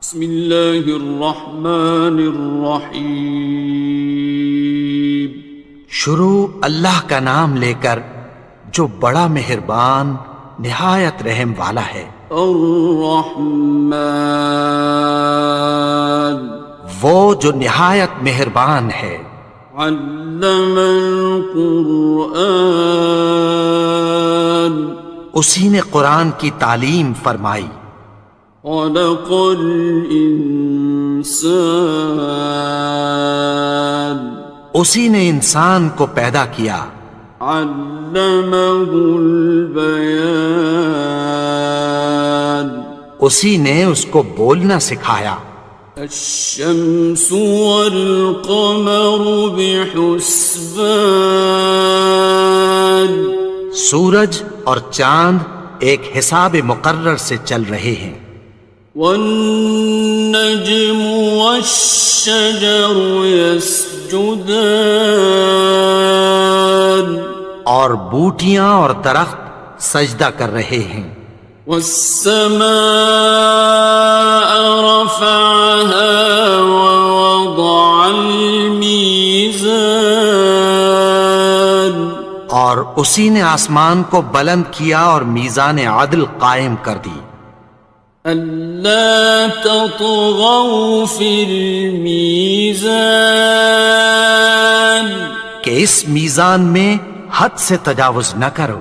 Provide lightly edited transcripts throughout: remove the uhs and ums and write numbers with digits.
بسم اللہ الرحمن الرحیم۔ شروع اللہ کا نام لے کر جو بڑا مہربان نہایت رحم والا ہے۔ الرحمن، وہ جو نہایت مہربان ہے۔ علم القرآن، اسی نے قرآن کی تعلیم فرمائی۔ خلق الانسان، اسی نے انسان کو پیدا کیا۔ علمہ البیان، اسی نے اس کو بولنا سکھایا۔ الشمس والقمر بحسبان، سورج اور چاند ایک حساب مقرر سے چل رہے ہیں۔ والنجم والشجر يسجدان، اور بوٹیاں اور درخت سجدہ کر رہے ہیں۔ والسماء رفعها ووضع الميزان، اور اسی نے آسمان کو بلند کیا اور میزان عدل قائم کر دی۔ ألا تطغوا في الميزان، کہ اس میزان میں حد سے تجاوز نہ کرو۔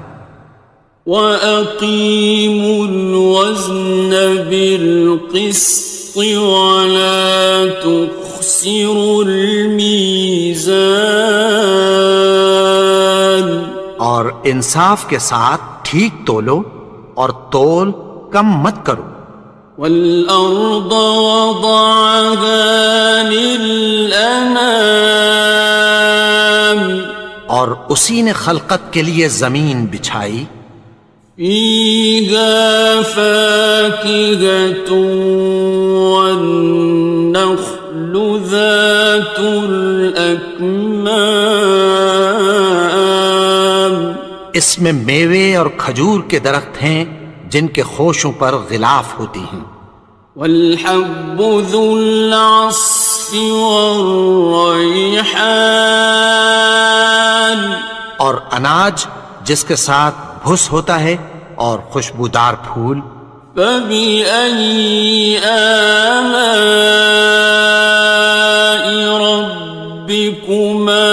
وَأَقِيمُوا الْوَزْنَ بِالْقِسْطِ وَلَا تُخْسِرُوا الْمِيزَانَ، اور انصاف کے ساتھ ٹھیک تولو اور تول کم مت کرو۔ وَالْأَرْضَ وَضَعَهَا لِلْأَنَامِ، اور اسی نے خلقت کے لیے زمین بچھائی۔ فِيهَا فَاكِهَةٌ وَالنَّخْلُ ذَاتُ الْأَكْمَامِ، اس میں میوے اور کھجور کے درخت ہیں جن کے خوشوں پر غلاف ہوتی ہیں۔ وَالْحَبُّ ذُو الْعَصْفِ وَالرَّيْحَانِ، اور اناج جس کے ساتھ بھس ہوتا ہے اور خوشبودار پھول۔ فَبِأَيِّ آلَاءِ رَبِّكُمَا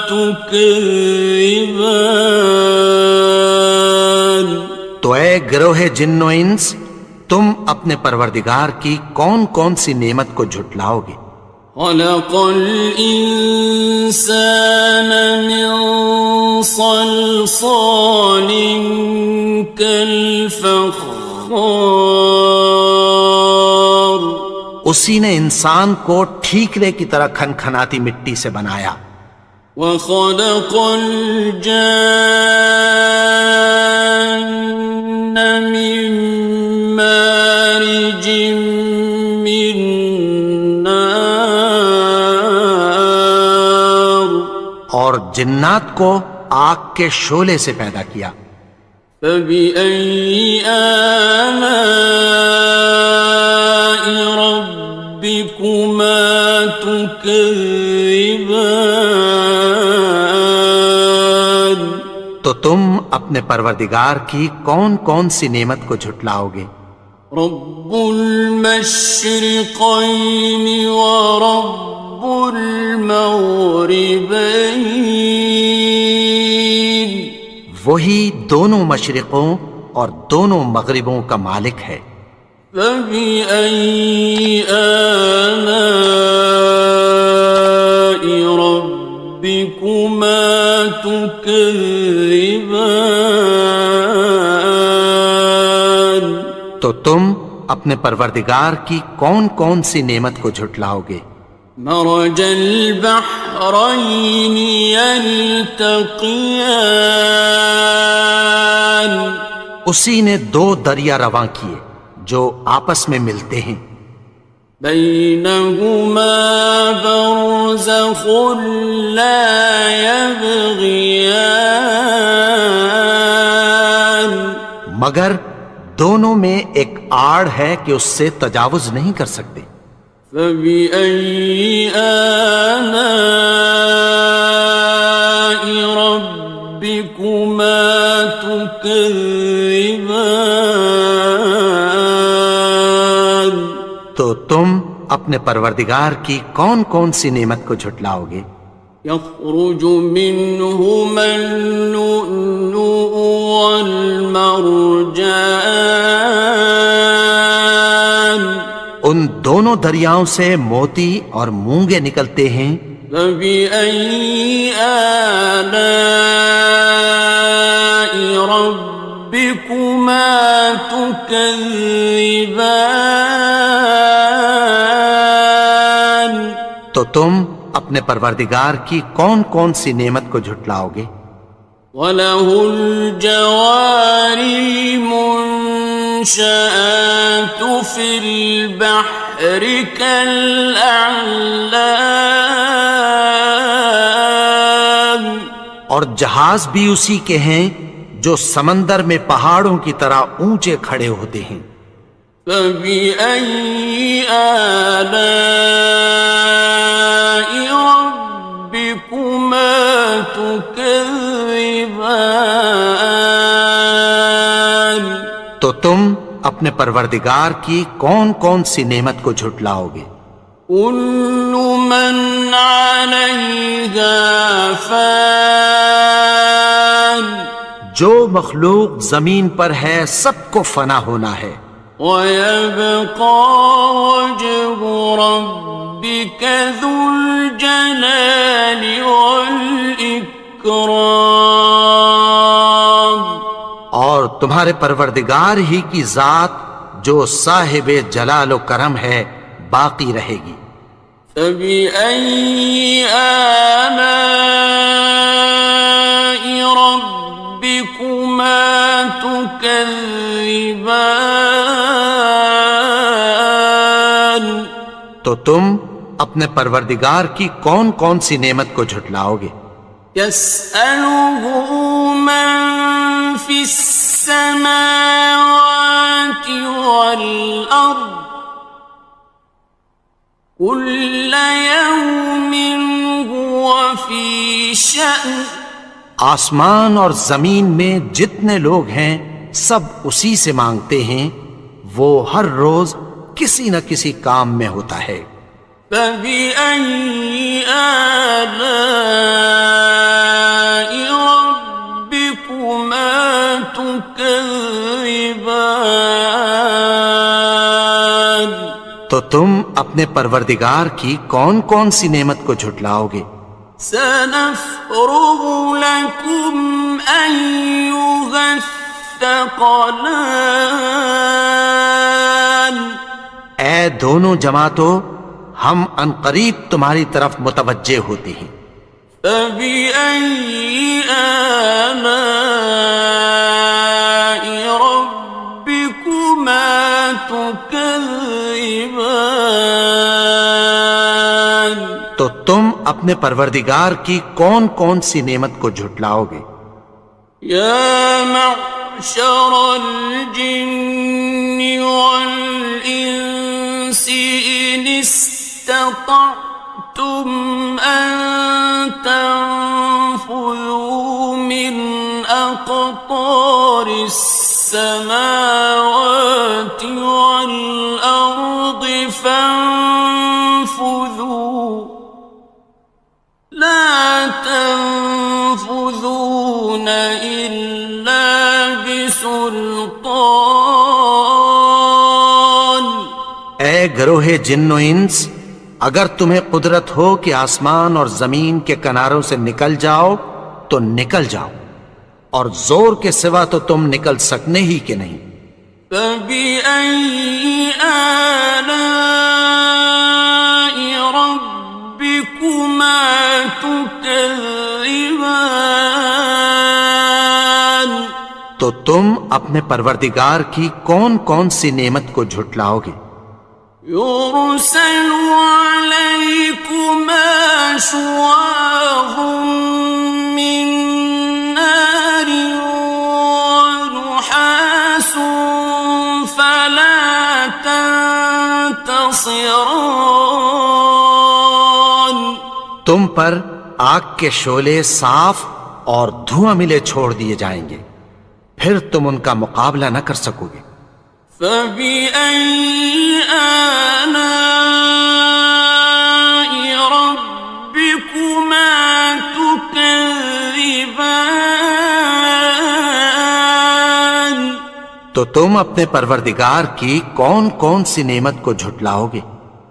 تُكَذِّبَانِ، تو اے گروہ جن و انس، تم اپنے پروردگار کی کون کون سی نعمت کو جھٹلاؤ گے؟ خَلَقَ الْإِنسَانَ مِنْ صَلْصَالٍ كَالْفَخَّارِ، اسی نے انسان کو ٹھیکرے کی طرح کھنکھناتی مٹی سے بنایا۔ وَخَلَقَ الْجَانَّ مِن مَّارِجٍ مِّن نَّارٍ، اور جنات کو آگ کے شعلے سے پیدا کیا۔ فَبِأَيِّ آلَاءِ رَبِّكُمَا تُكَذِّبَانِ، تو تم اپنے پروردگار کی کون کون سی نعمت کو جھٹلاؤ گے؟ رب المشرقین ورب المغربین، وہی دونوں مشرقوں اور دونوں مغربوں کا مالک ہے۔ فَبِأَيِّ آلَاءِ رَبِّكُمَا تُكَذِّبَانِ، تو تم اپنے پروردگار کی کون کون سی نعمت کو جھٹلاؤ گے؟ مرج البحرین یلتقیان، اسی نے دو دریا رواں کیے جو آپس میں ملتے ہیں۔ بینہما برزخ لا یبغیان، مگر دونوں میں ایک آڑ ہے کہ اس سے تجاوز نہیں کر سکتے۔ فبأي آلاء ربكما تكذبان؟ تو تم اپنے پروردگار کی کون کون سی نعمت کو جھٹلاؤ گے؟ يخرج منهما اللؤلؤ والمرجان، ان دونوں دریاؤں سے موتی اور مونگے نکلتے ہیں۔ فبأي آلاء ربكما تكذبان؟ تو تم اپنے پروردگار کی کون کون سی نعمت کو جھٹلاؤ گے؟ وَلَهُ الْجَوَارِ الْمُنشَآتُ فِي الْبَحْرِ كَالْأَعْلَامِ، اور جہاز بھی اسی کے ہیں جو سمندر میں پہاڑوں کی طرح اونچے کھڑے ہوتے ہیں۔ فَبِأَيِّ آلَاءِ رَبِّكُمَا تُكَذِّبَانِ؟ تو تم اپنے پروردگار کی کون کون سی نعمت کو جھٹلاؤ گے؟ كُلُّ مَنْ عَلَيْهَا فَانٍ، جو مخلوق زمین پر ہے سب کو فنا ہونا ہے۔ وَيَبْقَى وَجْهُ رَبِّكَ ذُو الْجَلَالِ وَالْإِكْرَامِ، اور تمہارے پروردگار ہی کی ذات جو صاحب جلال و کرم ہے باقی رہے گی۔ فَبِأَيِّ آلَاءِ رَبِّكُمَا تُكَذِّبَانِ؟ تو تم اپنے پروردگار کی کون کون سی نعمت کو جھٹلاؤ گے؟ يَسْأَلُهُ مَن فِي السَّمَاوَاتِ وَالْأَرْضِ كُلَّ يَوْمٍ هُوَ فِي شَأْنٍ، آسمان اور زمین میں جتنے لوگ ہیں سب اسی سے مانگتے ہیں، وہ ہر روز کسی نہ کسی کام میں ہوتا ہے۔ فَبِأَيِّ آلَاءِ رَبِّكُمَا تُكَذِّبَانِ؟ تو تم اپنے پروردگار کی کون کون سی نعمت کو جھٹلاؤ گے؟ سَنَفْرُغُ لَكُمْ أَيُّهَ الثَّقَلَانِ، اے دونوں جماعتوں، ہم عنقریب تمہاری طرف متوجہ ہوتے ہیں۔ فَبِأَيِّ آلَاءِ رَبِّكُمَا تُكَذِّبَانِ؟ تو تم اپنے پروردگار کی کون کون سی نعمت کو جھٹلاؤ گے؟ يَا مَعْشَرَ الْجِنِّ وَالْإِنسِ إِنِ اسْتَطَعْتُمْ أَن تَنفُذُوا مِنْ أَقْطَارِ السَّمَاوَاتِ وَالْأَرْضِ فَانفُذُوا لَا تَنفُذُونَ إِلَّا بِسُلْطَانٍ۔ اے گروہ جن و انس، اگر تمہیں قدرت ہو کہ آسمان اور زمین کے کناروں سے نکل جاؤ تو نکل جاؤ، اور زور کے سوا تو تم نکل سکنے ہی کہ نہیں۔ فَبِأَيِّ آلَاءِ رَبِّكُمَا تُكَذِّبَانِ؟ تو تم اپنے پروردگار کی کون کون سی نعمت کو جھٹلاؤ گے؟ يُرْسَلُ عَلَيْكُمَا شُوَاظٌ مِّن نَّارٍ وَنُحَاسٌ تنتصران. تم پر آگ کے شعلے صاف اور دھواں ملے چھوڑ دیے جائیں گے، پھر تم ان کا مقابلہ نہ کر سکو گے۔ فبأي آلاء ربكما تكذبان. تو تم اپنے پروردگار کی کون کون سی نعمت کو جھٹلاؤ گے؟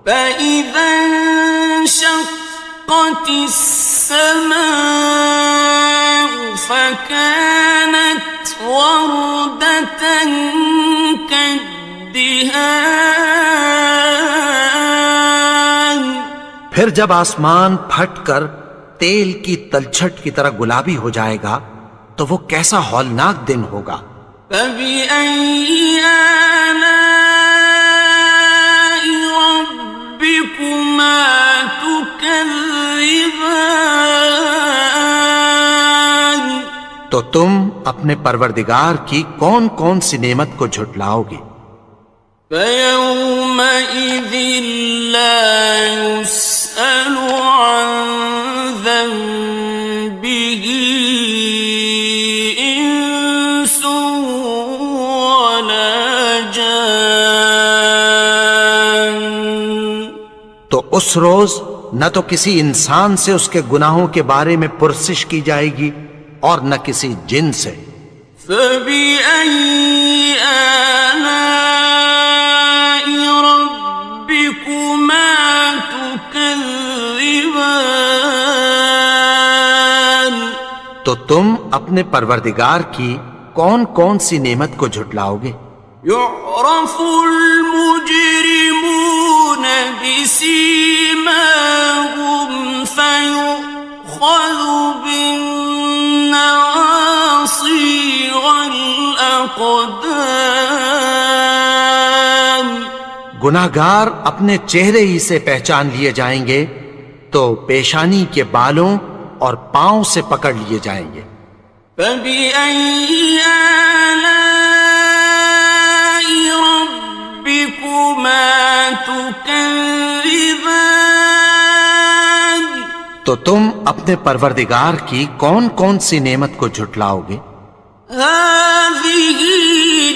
فإذا انشقت السماء فكانت وردة كالدهان. پھر جب آسمان پھٹ کر تیل کی تلچھٹ کی طرح گلابی ہو جائے گا تو وہ کیسا ہولناک دن ہوگا۔ فبأي آلاء ربكما تكذبان. تو تم اپنے پروردگار کی کون کون سی نعمت کو جھٹلاؤ گے؟ فيومئذ لا يسأل عن ذنبه إنس ولا جان. تو اس روز نہ تو کسی انسان سے اس کے گناہوں کے بارے میں پرسش کی جائے گی اور نہ کسی جن سے۔ فبأي آلاء ربكما تكذبان. تو تم اپنے پروردگار کی کون کون سی نعمت کو جھٹلاؤ گے؟ يعرف المجرمون بسيماهم فيؤخذ بالنواصي والأقدام. گناہگار اپنے چہرے ہی سے پہچان لیے جائیں گے تو پیشانی کے بالوں اور پاؤں سے پکڑ لیے جائیں گے۔ فبأي آلاء ربكما تكذبان. تو تم اپنے پروردگار کی کون کون سی نعمت کو جھٹلاؤ گے؟ هذه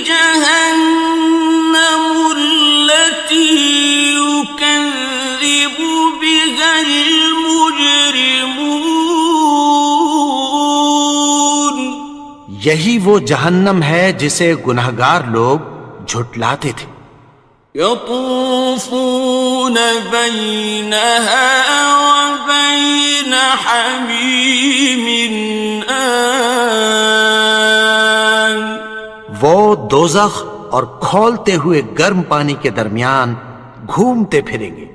جهنم التي يكذب بها المجرمون. یہی وہ جہنم ہے جسے گناہگار لوگ جھٹلاتے تھے۔ يطوفون بينها وبين حميم آن. وہ دوزخ اور کھولتے ہوئے گرم پانی کے درمیان گھومتے پھریں گے۔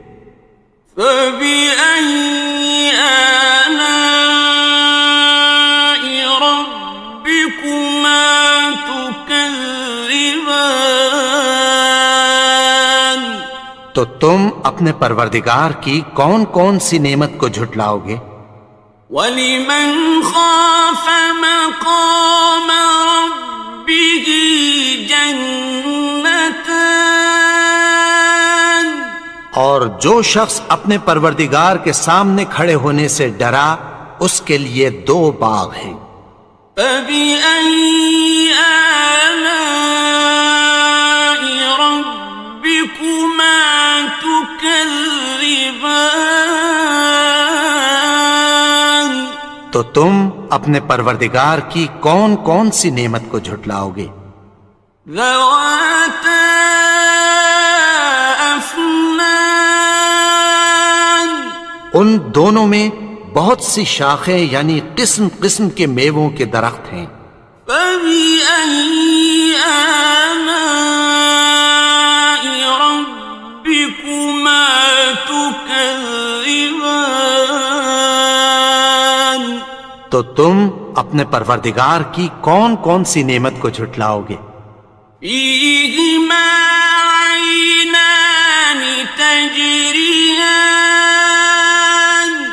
فبأي آلاء ربكما تكذبان. تو تم اپنے پروردگار کی کون کون سی نعمت کو جھٹلاؤ گے؟ وَلِمَنْ خَافَ مَقَامَ رَبِّهِ جَنَّتَانِ. اور جو شخص اپنے پروردگار کے سامنے کھڑے ہونے سے ڈرا اس کے لیے دو باغ ہیں۔ فَبِأَيِّ آلَاءِ رَبِّكُمَا تُكَذِّبَانِ. تو تم اپنے پروردگار کی کون کون سی نعمت کو جھٹلاؤ گے؟ ذَوَاتَا أَفْنَانٍ. ان دونوں میں بہت سی شاخیں یعنی قسم قسم کے میووں کے درخت ہیں۔ فَبِأَيِّ آلَاءِ رَبِّكُمَا تُكَذِّبَانِ. تو تم اپنے پروردگار کی کون کون سی نعمت کو جھٹلاؤ گے؟ فِيهِمَا عَيْنَانِ تَجْرِيَانِ.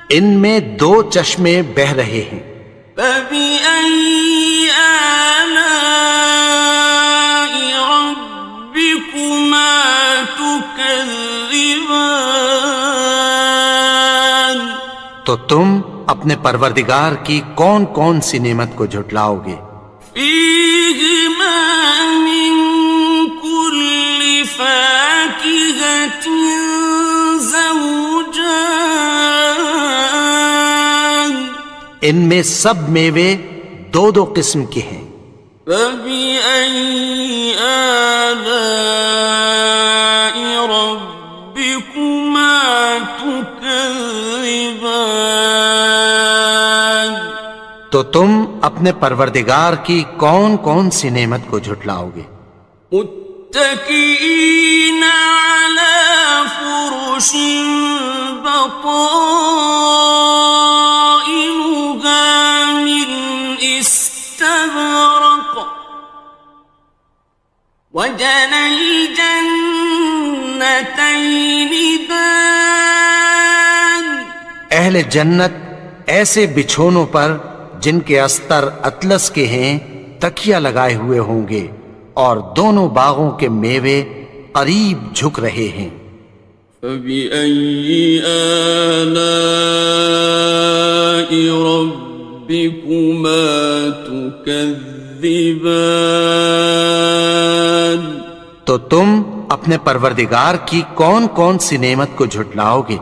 ان میں دو چشمے بہہ رہے ہیں۔ فَبِأَيِّ آلَاءِ رَبِّكُمَا تُكَذِّبَانِ. تكذبان تو تم اپنے پروردگار کی کون کون سی نعمت کو جھٹلاؤ گے؟ فيهما من كل فاكهة زوجان ان میں سب میوے دو دو قسم کے ہیں۔ فبأي آلاء ربكما تكذبان تو تم اپنے پروردگار کی کون کون سی نعمت کو جھٹلاؤ گے؟ متكئين على فرش بطائنها من استبرق وجنى الجنتين دان اہل جنت ایسے بچھونوں پر جن کے استر اطلس کے ہیں تکیہ لگائے ہوئے ہوں گے اور دونوں باغوں کے میوے قریب جھک رہے ہیں۔ فبأي آلاء ربكما تكذبان تو تم اپنے پروردگار کی کون کون سی نعمت کو جھٹلاؤ گے؟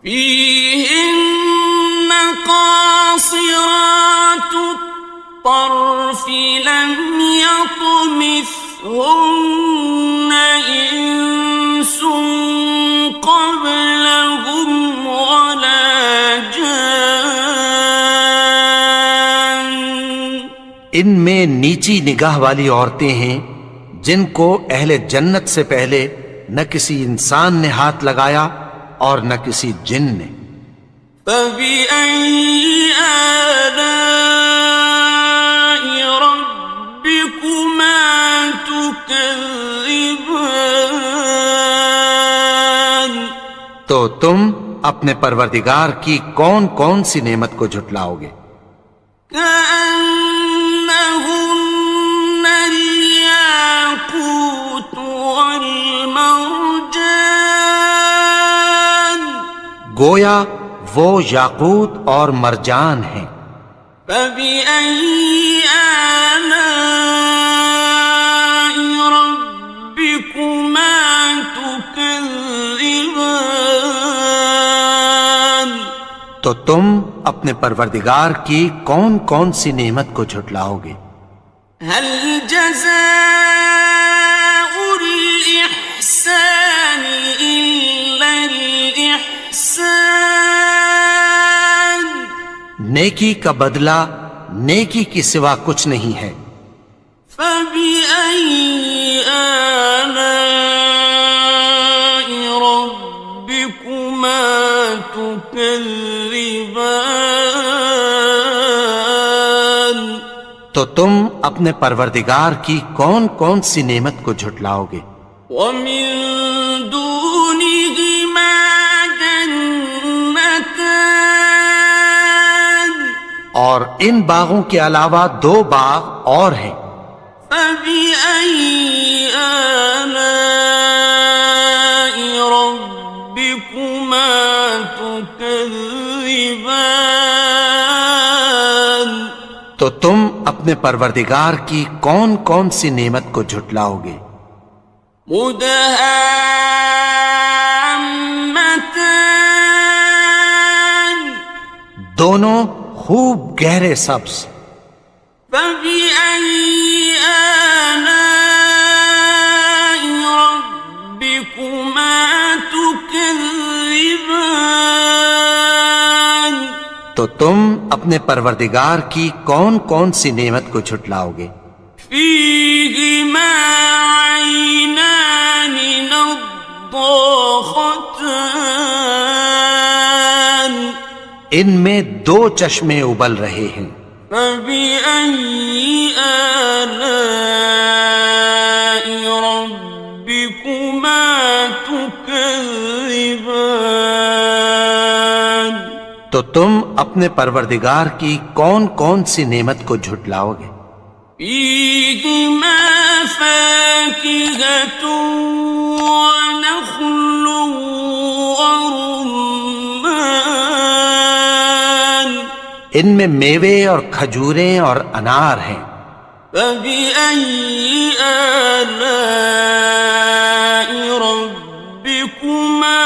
فيهن قاصرات الطرف لم يطمثهن إنس قبلهم ولا جان ان میں نیچی نگاہ والی عورتیں ہیں جن کو اہل جنت سے پہلے نہ کسی انسان نے ہاتھ لگایا اور نہ کسی جن نے۔ فبأي آلاء ربكما تكذبان تو تم اپنے پروردگار کی کون کون سی نعمت کو جھٹلاؤ گے؟ كأنهن الياقوت والمرجان گویا وہ یاقوت اور مرجان ہیں۔ فبأي آلاء ربكما تكذبان تو تم اپنے پروردگار کی کون کون سی نعمت کو جھٹلاؤ گے؟ هل جزاء الإحسان إلا الإحسان نیکی کا بدلہ نیکی کی سوا کچھ نہیں ہے۔ فبأي آلاء ربكما تكذبان تو تم اپنے پروردگار کی کون کون سی نعمت کو جھٹلاؤ گے؟ ومن دونهما جنتان اور ان باغوں کے علاوہ دو باغ اور ہیں۔ فبأي آلاء ربكما تكذبان تو تم اپنے پروردگار کی کون کون سی نعمت کو جھٹلاؤ گے؟ مدهامتان دونوں خوب گہرے سبز۔ فبأي آلاء ربكما تكذبان تو تم اپنے پروردگار کی کون کون سی نعمت کو جھٹلاؤ گے؟ فيهما عينان نضاختان ان میں دو چشمے ابل رہے ہیں۔ فبأي آلاء ربكما تكذبان تو تم اپنے پروردگار کی کون کون سی نعمت کو جھٹلاؤ گے؟ فيهما فاكهة ونخل ورمان ان میں میوے اور کھجوریں اور انار ہیں. فبأي آلاء ربكما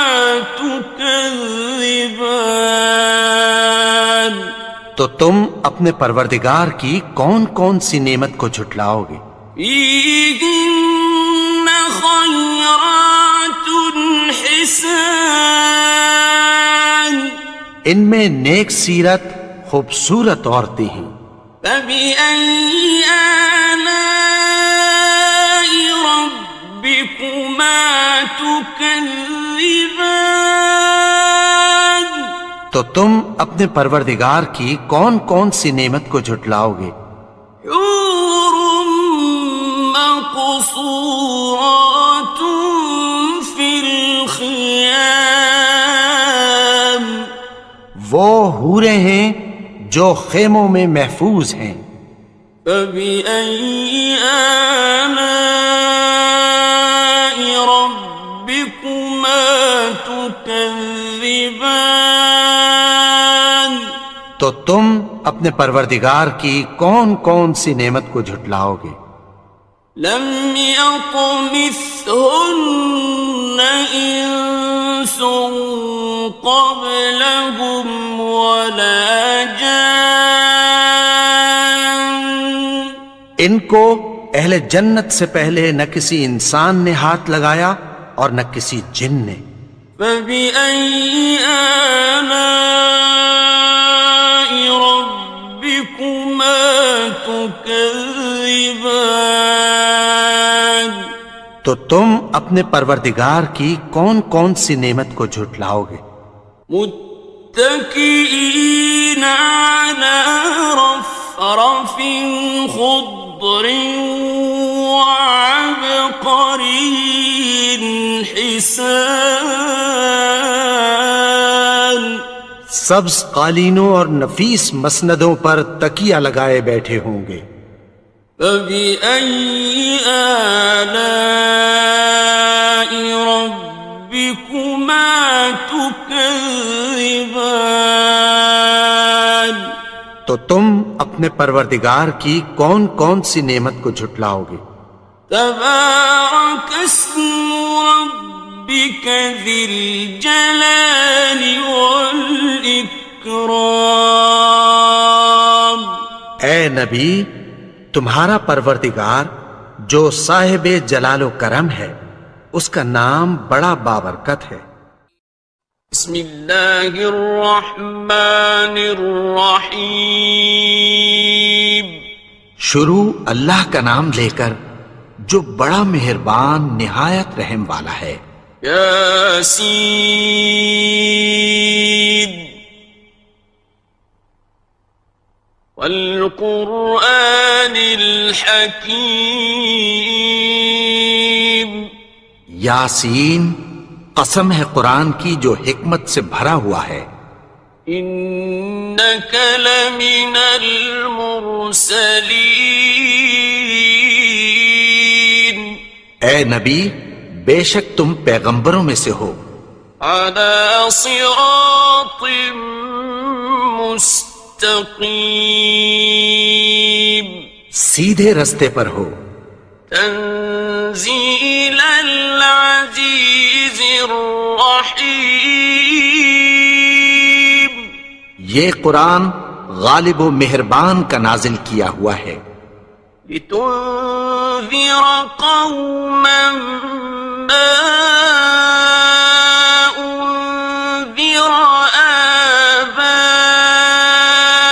تكذبان تو تم اپنے پروردگار کی کون کون سی نعمت کو جھٹلاؤ گے؟ فيهن خيرات حسان ان میں نیک سیرت خوبصورت عورتیں ہیں. فبأي آلاء ربكما تكذبان تو تم اپنے پروردگار کی کون کون سی نعمت کو جھٹلاؤ گے؟ حور مقصورات في الخيام وہ حوریں ہیں جو خیموں میں محفوظ ہیں. فبأي آلاء ربكما تكذبان تو تم اپنے پروردگار کی کون کون سی نعمت کو جھٹلاؤ گے؟ لم يطمثهن إنس قبلهم ولا جان ان کو اہل جنت سے پہلے نہ کسی انسان نے ہاتھ لگایا اور نہ کسی جن نے. فبأي آلاء ربكما تكذبان تو تم اپنے پروردگار کی کون کون سی نعمت کو جھٹلاؤ گے؟ متكئين على رفرف خضر وعبقري حسان سبز قالینوں اور نفیس مسندوں پر تکیہ لگائے بیٹھے ہوں گے. فبأي آلاء ربكما تكذبان تو تم اپنے پروردگار کی کون کون سی نعمت کو جھٹلاؤ گے؟ تبارك اسم ربك ذي الجلال والإكرام اے نبی، تمہارا پروردگار جو صاحب جلال و کرم ہے اس کا نام بڑا بابرکت ہے. بسم اللہ الرحمن الرحیم شروع اللہ کا نام لے کر جو بڑا مہربان نہایت رحم والا ہے. یاسین والقرآن الحکیم یاسین، قسم ہے قرآن کی جو حکمت سے بھرا ہوا ہے. انک لمن المرسلین اے نبی، بے شک تم پیغمبروں میں سے ہو. علی صراط مستقیم سیدھے رستے پر ہو. تنزیل العزیز الرحیم یہ قرآن غالب و مہربان کا نازل کیا ہوا ہے. لتنذر قوما ما انذر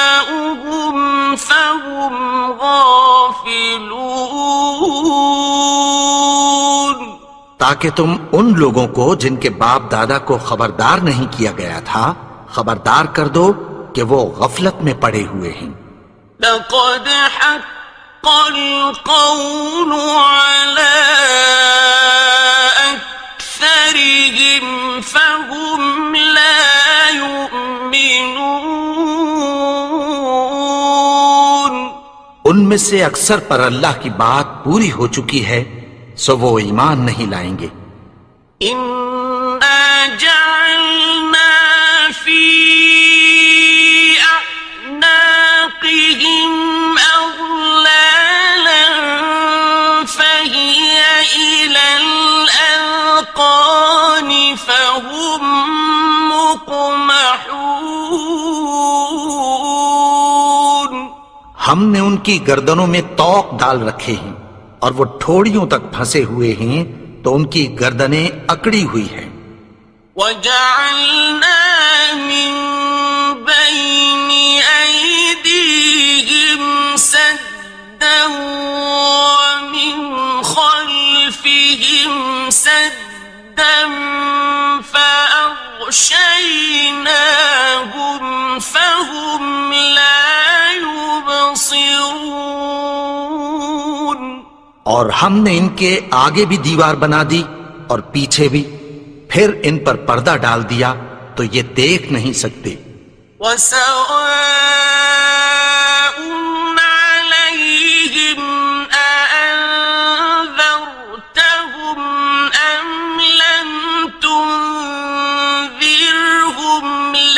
آباؤهم فهم غافلون تاکہ تم ان لوگوں کو جن کے باپ دادا کو خبردار نہیں کیا گیا تھا خبردار کر دو کہ وہ غفلت میں پڑے ہوئے ہیں. لقد حق القول على أكثرهم فهم لا يؤمنون ان میں سے اکثر پر اللہ کی بات پوری ہو چکی ہے سو وہ ایمان نہیں لائیں گے. إنا جعلنا في أعناقهم أغلالا فهي إلى الأذقان فهم مقمحون. ہم نے ان کی گردنوں میں طوق ڈال رکھے ہیں اور وہ ٹھوڑیوں تک پھنسے ہوئے ہیں تو ان کی گردنیں اکڑی ہوئی ہیں. وَجَعَلْنَا مِن بَيْنِ أَيْدِيهِمْ سَدًّا وَمِنْ خَلْفِهِمْ سَدًّا فَأَغْشَيْنَاهُمْ فَهُمْ لَا يُبْصِرُونَ. اور ہم نے ان کے آگے بھی دیوار بنا دی اور پیچھے بھی، پھر ان پر پردہ ڈال دیا تو یہ دیکھ نہیں سکتے. وَسَوَاءٌ عَلَيْهِمْ أَأَنذَرْتَهُمْ أَمْ لَمْ تُنذِرْهُمْ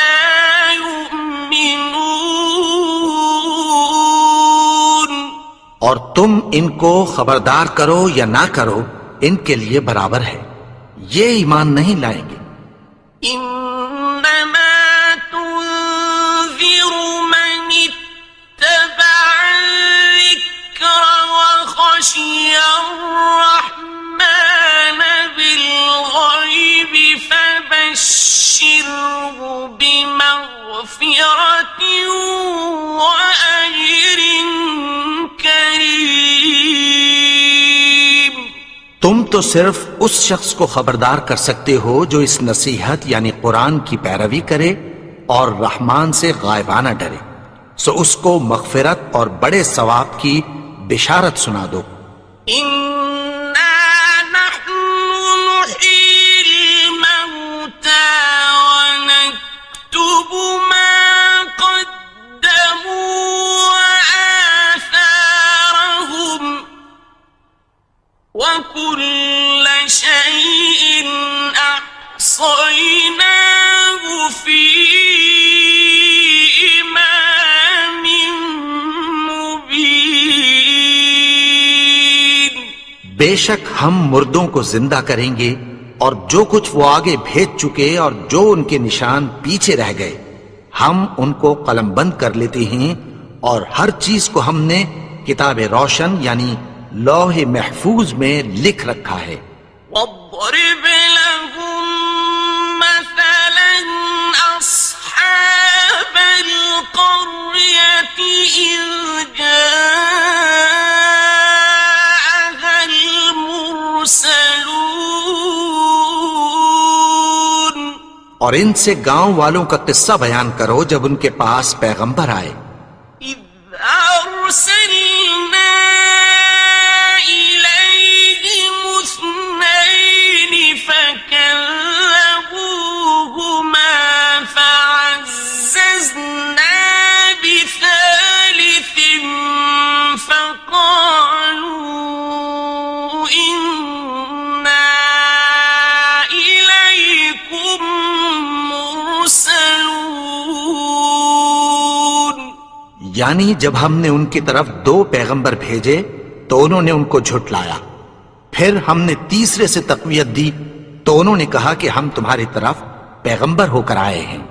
لَا يُؤْمِنُونَ. اور تم ان کو خبردار کرو یا نہ کرو ان کے لیے برابر ہے، یہ ایمان نہیں لائیں گے. إنما تنذر من اتبع الذكر وخشي الرحمن بالغيب فبشره بمغفرة وأجر كريم. تم تو صرف اس شخص کو خبردار کر سکتے ہو جو اس نصیحت یعنی قرآن کی پیروی کرے اور رحمان سے غائبانہ ڈرے، سو اس کو مغفرت اور بڑے ثواب کی بشارت سنا دو. إنا نحن نحيي الموتى ونكتب ما قدموا وآثارهم وكل شيء أحصيناه في إمام مبين. بے شک ہم مردوں کو زندہ کریں گے اور جو کچھ وہ آگے بھیج چکے اور جو ان کے نشان پیچھے رہ گئے ہم ان کو قلم بند کر لیتے ہیں، اور ہر چیز کو ہم نے کتاب روشن یعنی لوح محفوظ میں لکھ رکھا ہے. واضرب لهم مثلا أصحاب القرية إذ جاءها المرسلون. اور ان سے گاؤں والوں کا قصہ بیان کرو جب ان کے پاس پیغمبر آئے. إذ أرسلنا إليهم اثنين فكذبوهما فعززنا بثالث فقالوا إنا إليكم مرسلون. یعنی جب ہم نے ان کی طرف 2 پیغمبر بھیجے تو انہوں نے ان کو جھٹلایا، پھر ہم نے تیسرے سے تقویت دی تو انہوں نے کہا کہ ہم تمہاری طرف پیغمبر ہو کر آئے ہیں.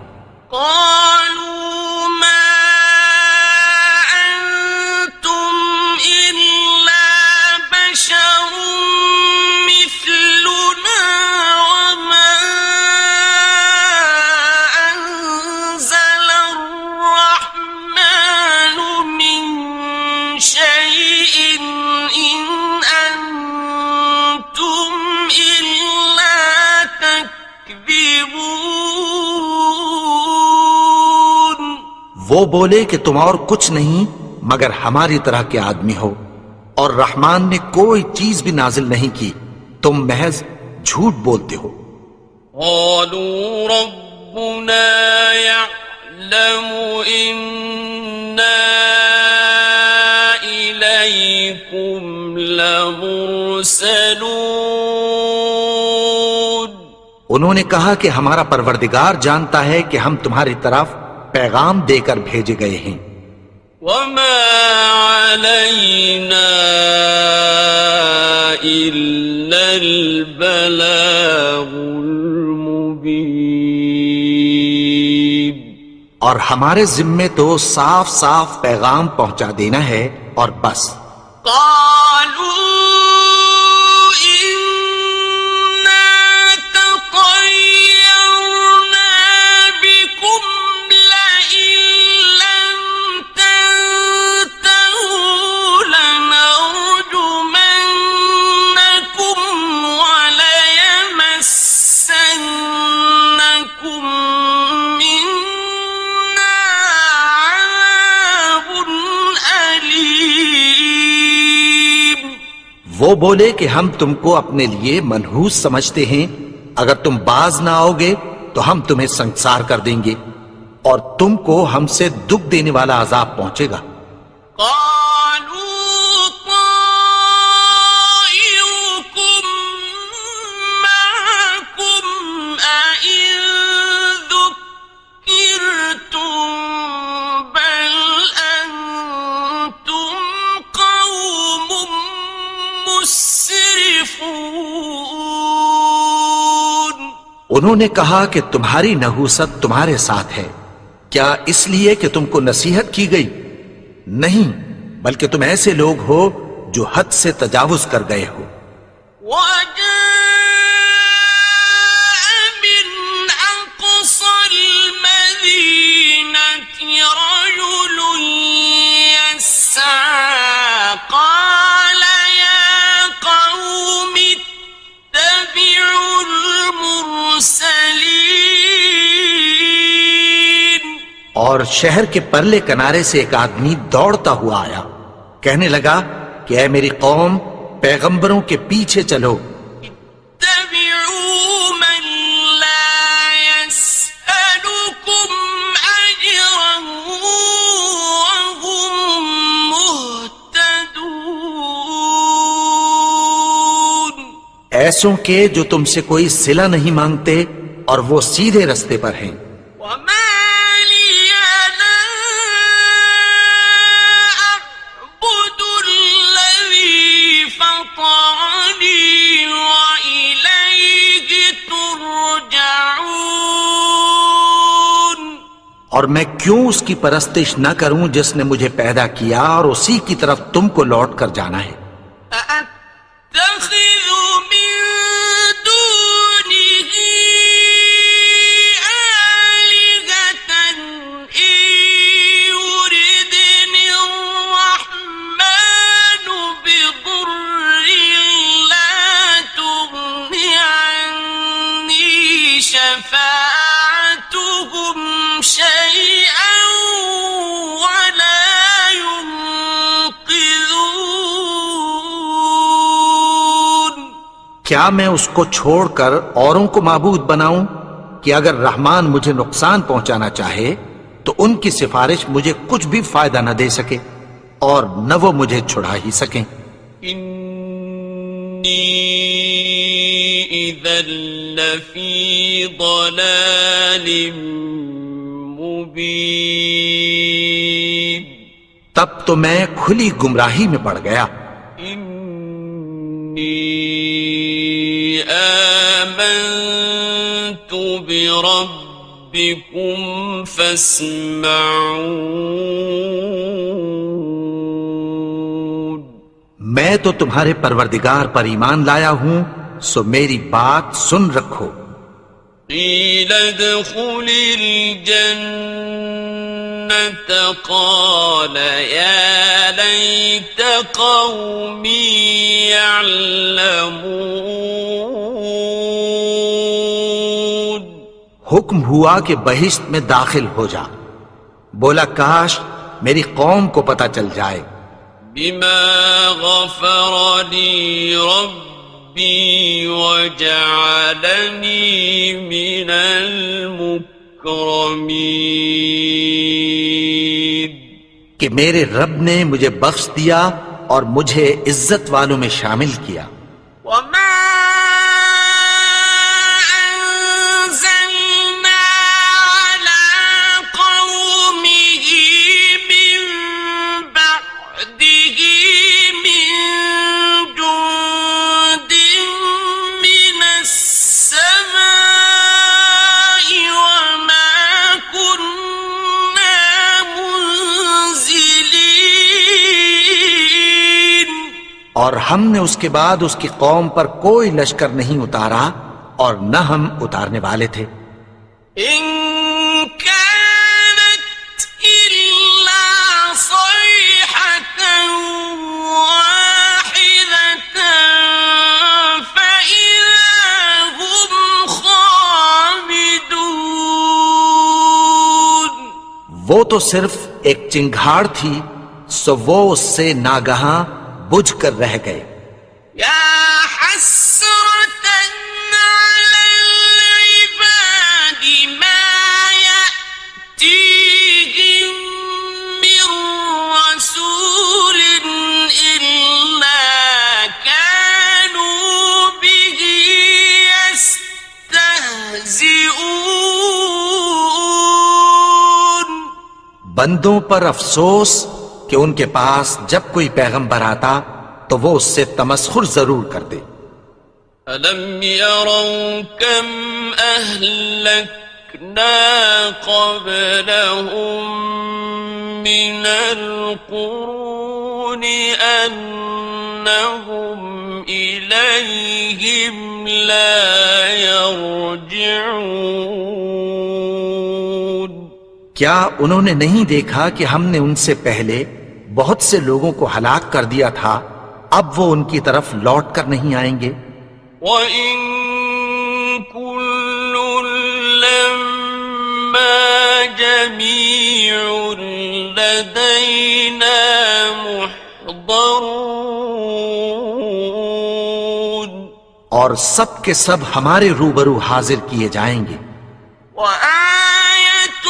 قالوا ما أنتم إلا بشر مثلنا وما أنزل الرحمن من شيء إن أنتم إلا تكذبون. وہ بولے کہ تم اور کچھ نہیں مگر ہماری طرح کے آدمی ہو، اور رحمان نے کوئی چیز بھی نازل نہیں کی، تم محض جھوٹ بولتے ہو. قالوا ربنا يعلم إنا إليكم لمرسلون انہوں نے کہا کہ ہمارا پروردگار جانتا ہے کہ ہم تمہاری طرف پیغام دے کر بھیجے گئے ہیں، وما علينا إلا البلاغ المبين اور ہمارے ذمے تو صاف صاف پیغام پہنچا دینا ہے اور بس۔ قالوا إنا تطيرنا بكم لئن لم تنتهوا لنرجمنكم وليمسنكم منا عذاب أليم۔ وہ بولے کہ ہم تم کو اپنے لیے منحوس سمجھتے ہیں، اگر تم باز نہ آؤ گے تو ہم تمہیں سنسار کر دیں گے اور تم کو ہم سے دکھ دینے والا عذاب پہنچے گا۔ قالوا طائركم معكم أئن ذكرتم بل أنتم قوم مسرفون۔ انہوں نے کہا کہ تمہاری نحوست تمہارے ساتھ ہے، کیا اس لیے کہ تم کو نصیحت کی گئی؟ نہیں، بلکہ تم ایسے لوگ ہو جو حد سے تجاوز کر گئے ہو۔ وجاء من أقصى المدينة رجل يسعى قال يا قوم اتبعوا المرسلين۔ اور شہر کے پرلے کنارے سے ایک آدمی دوڑتا ہوا آیا، کہنے لگا کہ اے میری قوم، پیغمبروں کے پیچھے چلو، اتبعوا من لا يسألكم أجرا وهم مهتدون۔ ایسوں کے جو تم سے کوئی صلہ نہیں مانگتے اور وہ سیدھے رستے پر ہیں۔ وما لي لا أعبد الذي فطرني وإليه ترجعون۔ اور میں کیوں اس کی پرستش نہ کروں جس نے مجھے پیدا کیا اور اسی کی طرف تم کو لوٹ کر جانا ہے۔ أأتخذ من دونه آلهة إن يردني الرحمن بضر لا تغن عني شفاعتهم شيئا ولا ينقذون۔ کیا میں اس کو چھوڑ کر اوروں کو معبود بناؤں کہ اگر رحمان مجھے نقصان پہنچانا چاہے تو ان کی سفارش مجھے کچھ بھی فائدہ نہ دے سکے اور نہ وہ مجھے چھڑا ہی سکیں۔ إني إذا لفي ضلال مبين۔ تب تو میں کھلی گمراہی میں پڑ گیا۔ إني آمنت بربكم فاسمعون۔ میں تو تمہارے پروردگار پر ایمان لایا ہوں، سو میری بات سن رکھو۔ قيل ادخل الجنة قال يا ليت قومي يعلمون۔ حکم ہوا کہ بہشت میں داخل ہو جا، بولا کاش میری قوم کو پتہ چل جائے۔ بما غفر لي ربي وجعلني من المكرمين۔ کہ میرے رب نے مجھے بخش دیا اور مجھے عزت والوں میں شامل کیا. وما أنزلنا على قومه من بعده من جند من السماء وما كنا منزلين. اور ہم نے اس کے بعد اس کی قوم پر کوئی لشکر نہیں اتارا اور نہ ہم اتارنے والے تھے. إن كانت إلا صيحة واحدة فإذا هم خامدون. وہ تو صرف ایک چنگھاڑ تھی، سو وہ اس سے ناگہاں بجھ کر رہ گئے. يا حسرة على العباد ما يأتيهم من رسول إلا كانوا به يستهزئون. بندوں پر افسوس کہ ان کے پاس جب کوئی پیغمبر آتا تو وہ اس سے تمسخر ضرور کرتے. أَلَمْ يَرَوْا كَمْ أَهْلَكْنَا قَبْلَهُمْ مِنَ الْقُرُونِ أَنَّهُمْ إِلَيْهِمْ لَا يَرْجِعُونَ. کیا انہوں نے نہیں دیکھا کہ ہم نے ان سے پہلے بہت سے لوگوں کو ہلاک کر دیا تھا، اب وہ ان کی طرف لوٹ کر نہیں آئیں گے. وَإِن كُلٌّ لَّمَّا جَمِيعٌ لَّدَيْنَا مُحْضَرُونَ. اور سب کے سب ہمارے روبرو حاضر کیے جائیں گے. وَآيَةٌ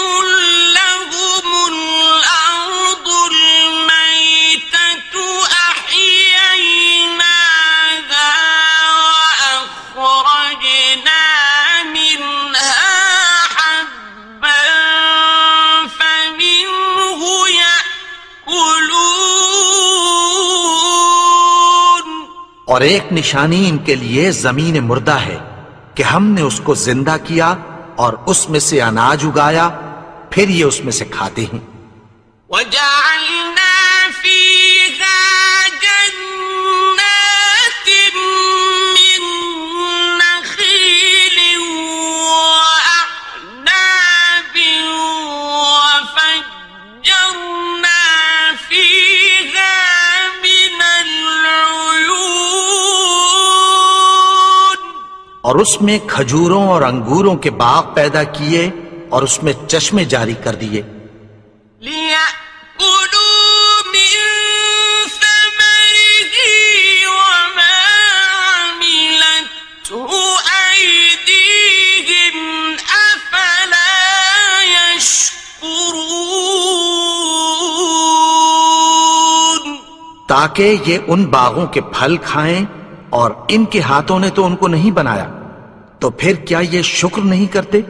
لَّهُمُ الْأَرْضُ الْمَيْتَةُ أَحْيَيْنَاهَا وَأَخْرَجْنَا مِنْهَا حَبًّا فَمِنْهُ يَأْكُلُونَ. اور ایک نشانی ان کے لیے زمین مردہ ہے کہ ہم نے اس کو زندہ کیا اور اس میں سے اناج اگایا، پھر یہ اس میں سے کھاتے ہیں. وَجَعَلْنَا فِيهَا جَنَّاتٍ مِّن نَّخِيلٍ وَأَعْنَابٍ وَفَجَّرْنَا فِيهَا مِنَ الْعُيُونِ. اور اس میں کھجوروں اور انگوروں کے باغ پیدا کیے اور اس میں چشمے جاری کر دیے. لِيَأْكُلُوا مِن ثَمَرِهِ وَمَا عَمِلَتْهُ أَيْدِيهِمْ أَفَلَا يَشْكُرُونَ. تاکہ یہ ان باغوں کے پھل کھائیں، اور ان کے ہاتھوں نے تو ان کو نہیں بنایا، تو پھر کیا یہ شکر نہیں کرتے؟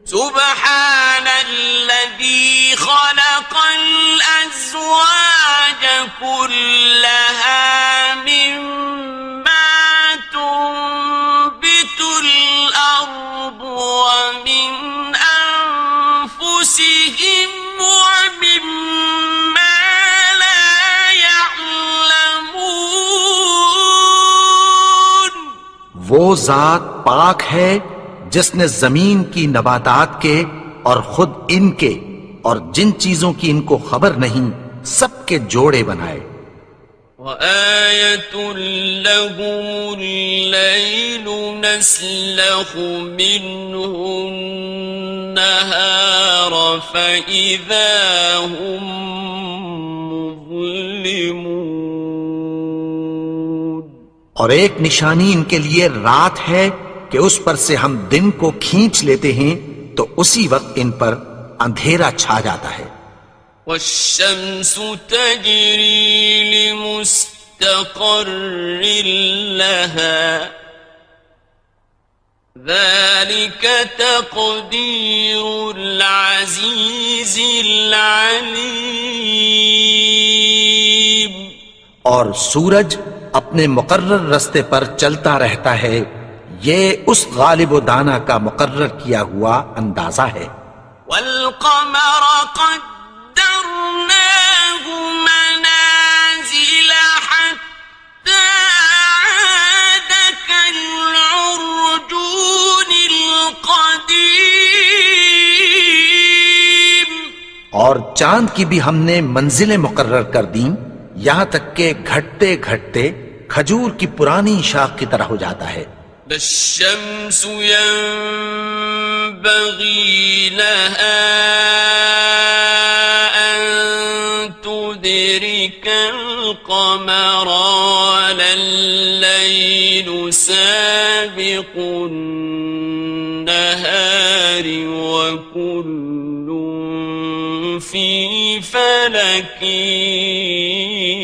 سبحان الذي خلق الأزواج كلها مما تنبت الأرض ومن أنفسهم ومما لا يعلمون. وہ ذات پاک ہے جس نے زمین کی نباتات کے اور خود ان کے اور جن چیزوں کی ان کو خبر نہیں سب کے جوڑے بنائے. وَآيَةٌ لَّهُمُ اللَّيْلُ نَسْلَخُ مِنْهُ النَّهَارَ فَإِذَا هُمْ مُظْلِمُونَ. اور ایک نشانی ان کے لیے رات ہے کہ اس پر سے ہم دن کو کھینچ لیتے ہیں تو اسی وقت ان پر اندھیرا چھا جاتا ہے. وَالشَّمْسُ تَجْرِي لمستقر لها ذلك تقدير العزيز العليم. اور سورج اپنے مقرر رستے پر چلتا رہتا ہے، یہ اس غالب و دانا کا مقرر کیا ہوا اندازہ ہے. والقمر قدرناه منازل حتى عاد كالعرجون القديم. اور چاند کی بھی ہم نے منزلیں مقرر کر دیں، یہاں تک کہ گھٹتے گھٹتے کھجور کی پرانی شاخ کی طرح ہو جاتا ہے. الشمس ينبغي لها أن تدرك القمر ولا الليل سابق النهار وكل في فلك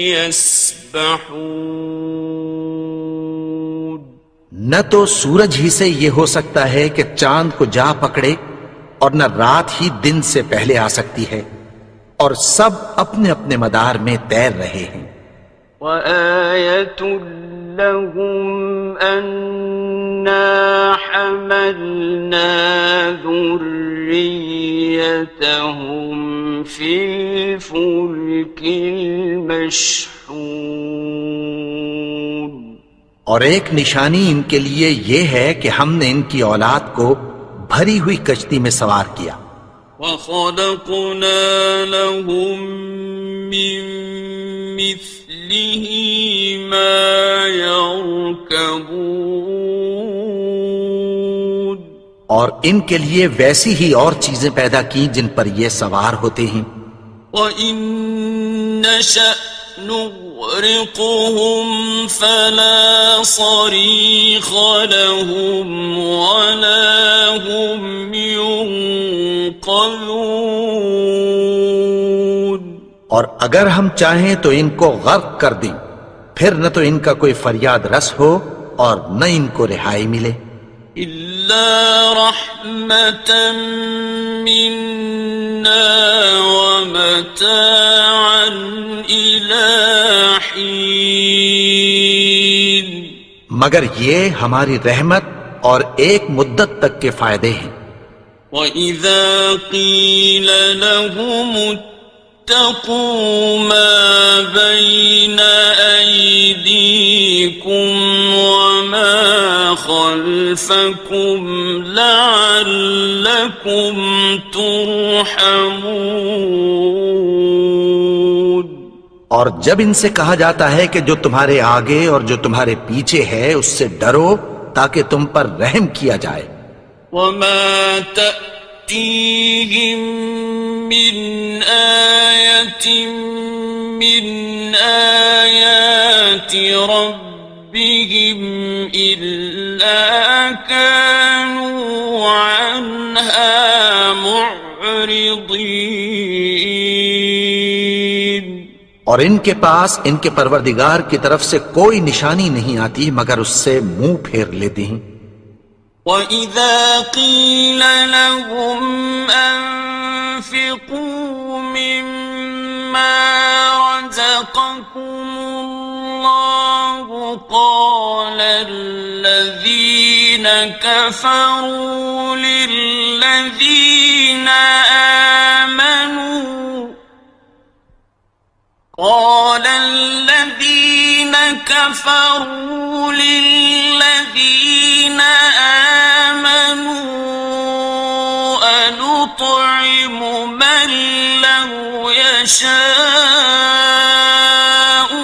يسبحون. نہ تو سورج ہی سے یہ ہو سکتا ہے کہ چاند کو جا پکڑے، اور نہ رات ہی دن سے پہلے آ سکتی ہے، اور سب اپنے اپنے مدار میں تیر رہے ہیں. وَآيَةٌ لَهُمْ أَنَّا حَمَلْنَا ذُرِّيَّتَهُمْ فِي الْفُلْكِ الْمَشْحُونِ. اور ایک نشانی ان کے لیے یہ ہے کہ ہم نے ان کی اولاد کو بھری ہوئی کشتی میں سوار کیا. وَخَلَقْنَا لَهُم مِّن مِّثْلِهِ مَا يَرْكَبُونَ. اور ان کے لیے ویسی ہی اور چیزیں پیدا کی جن پر یہ سوار ہوتے ہیں. وَإِن نَّشَأْ نُغْرِقْهُمْ فَلَا صَرِيخَ لَهُمْ وَلَا هُمْ يُنقَذُونَ. اور اگر ہم چاہیں تو ان کو غرق کر دیں، پھر نہ تو ان کا کوئی فریاد رس ہو اور نہ ان کو رہائی ملے. إِلَّا رَحْمَةً مِّنَّا وَمَتَاعًا إِلَىٰ حِينٍ. مگر یہ ہماری رحمت اور ایک مدت تک کے فائدے ہیں. وَإِذَا قِيلَ لَهُمُ اتَّقُوا مَا بَيْنَ أَيْدِيكُمْ وَمَا خَلْفَكُمْ لَعَلَّكُمْ تُرْحَمُونَ. اور جب ان سے کہا جاتا ہے کہ جو تمہارے آگے اور جو تمہارے پیچھے ہے اس سے ڈرو تاکہ تم پر رحم کیا جائے. وَمَا تَأْتِيهِم مِّنْ آيَةٍ مِّنْ آيَاتِ رَبِّهِمْ إِلَّا كَانُوا عَنْهَا مُعْرِضِينَ. اور ان کے پاس ان کے پروردگار کی طرف سے کوئی نشانی نہیں آتی مگر اس سے منہ پھیر لیتے ہیں. وَإِذَا قِيلَ لَهُمْ أَنفِقُوا مِمَّا رَزَقَكُمُ اللَّهُ قَالَ الَّذِينَ كَفَرُوا لِلَّذِينَ آمنوا أنطعم من لو يشاء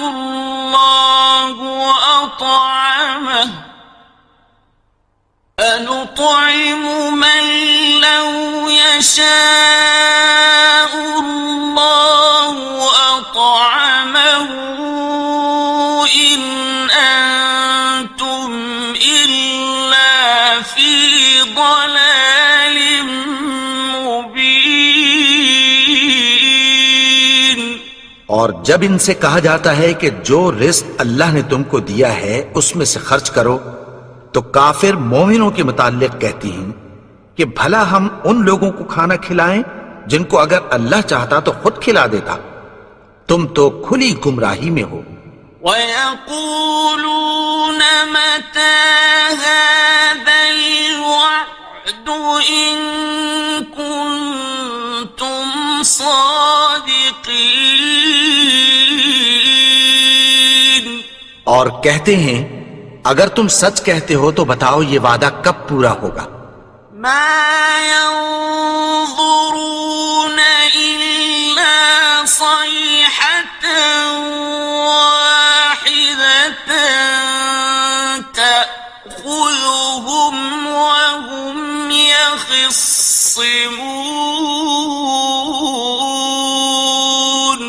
الله أطعمه أنطعم من لو يشاء الله أطعمه إن أنتم إلا في ضلال مبين. اور جب ان سے کہا جاتا ہے کہ جو رزق اللہ نے تم کو دیا ہے اس میں سے خرچ کرو، تو کافر مومنوں کے متعلق کہتی ہیں کہ بھلا ہم ان لوگوں کو کھانا کھلائیں جن کو اگر اللہ چاہتا تو خود کھلا دیتا، تم تو کھلی گمراہی میں ہو۔ وَيَقُولُونَ مَتَى هَذَا الْوَعْدُ إِن كُنتُمْ صَادِقِينَ، اور کہتے ہیں اگر تم سچ کہتے ہو تو بتاؤ یہ وعدہ کب پورا ہوگا۔ مَا يَنظُرُونَ إِلَّا صَيْحَةً وَاحِدَةً تَأْخُذُهُمْ وَهُمْ يَخِصِّمُونَ،